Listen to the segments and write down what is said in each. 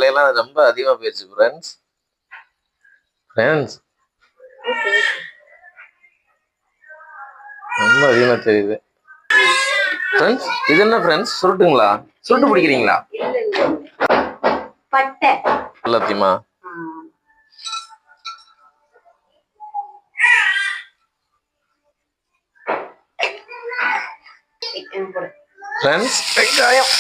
விலையெல்லாம் ரொம்ப அதிகமாக போயிடுச்சு ஃப்ரெண்ட்ஸ். ஃப்ரெண்ட்ஸ் ரொம்ப அதிகமாக தெரியுது ஃப்ரெண்ட்ஸ். இது என்ன ஃப்ரெண்ட்ஸ், சுருட்டுங்களா? சுருட்டு பிடிக்கிறீங்களா? பட்டை எல்லாத்தையுமா? ஃப்ரெண்ட்ஸ் வெங்காயம்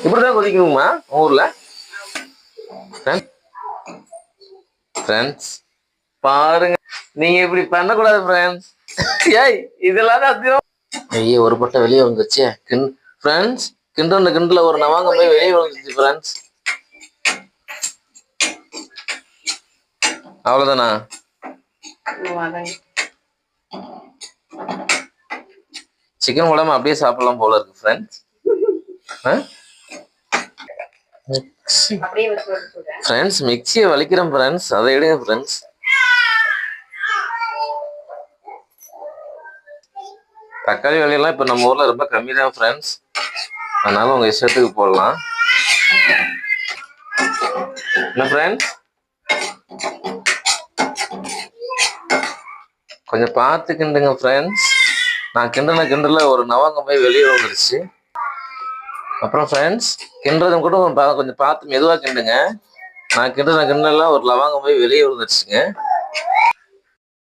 இப்படிதான் கொதிக்கணுமா ஊர்ல? ஃப்ரெண்ட்ஸ் பாருங்க, நீங்க இப்படி பண்ணக்கூடாது ஃப்ரெண்ட்ஸ். ஏய் இதெல்லாம் தான் ஐயோ, ஒரு பட்டை வெளியே வந்துருச்சு ஃப்ரெண்ட்ஸ். கிண்டுல ஒரு நவாங்க போய் வெளியே வந்துருச்சு ஃப்ரெண்ட்ஸ். அவ்வளவுதானா? சிக்கன் குழம்பு அப்படியே சாப்பிடலாம் போல இருக்கு ஃப்ரெண்ட்ஸ். ஃப்ரெண்ட்ஸ் மிக்சியை வலிக்கிறேன் ஃப்ரெண்ட்ஸ், அதை எடுங்க ஃப்ரெண்ட்ஸ். தக்காளி விலையெல்லாம் இப்போ நம்ம ஊர்ல ரொம்ப கம்மி தான் ஃப்ரெண்ட்ஸ், அதனால உங்க இஷ்டத்துக்கு போடலாம். என்ன ஃப்ரெண்ட்ஸ், கொஞ்சம் பார்த்து கிண்டுங்க ஃப்ரெண்ட்ஸ். நான் கிண்டல ஒரு நவாங்கம் போய் வெளியே வந்துருச்சு. அப்புறம் ஃப்ரெண்ட்ஸ் கிண்டுறதும் கூட கொஞ்சம் பார்த்து மெதுவாக கிண்டுங்க. நான் கிண்டலாம் ஒரு லவாங்கம் போய் வெளியே வந்துருச்சுங்க.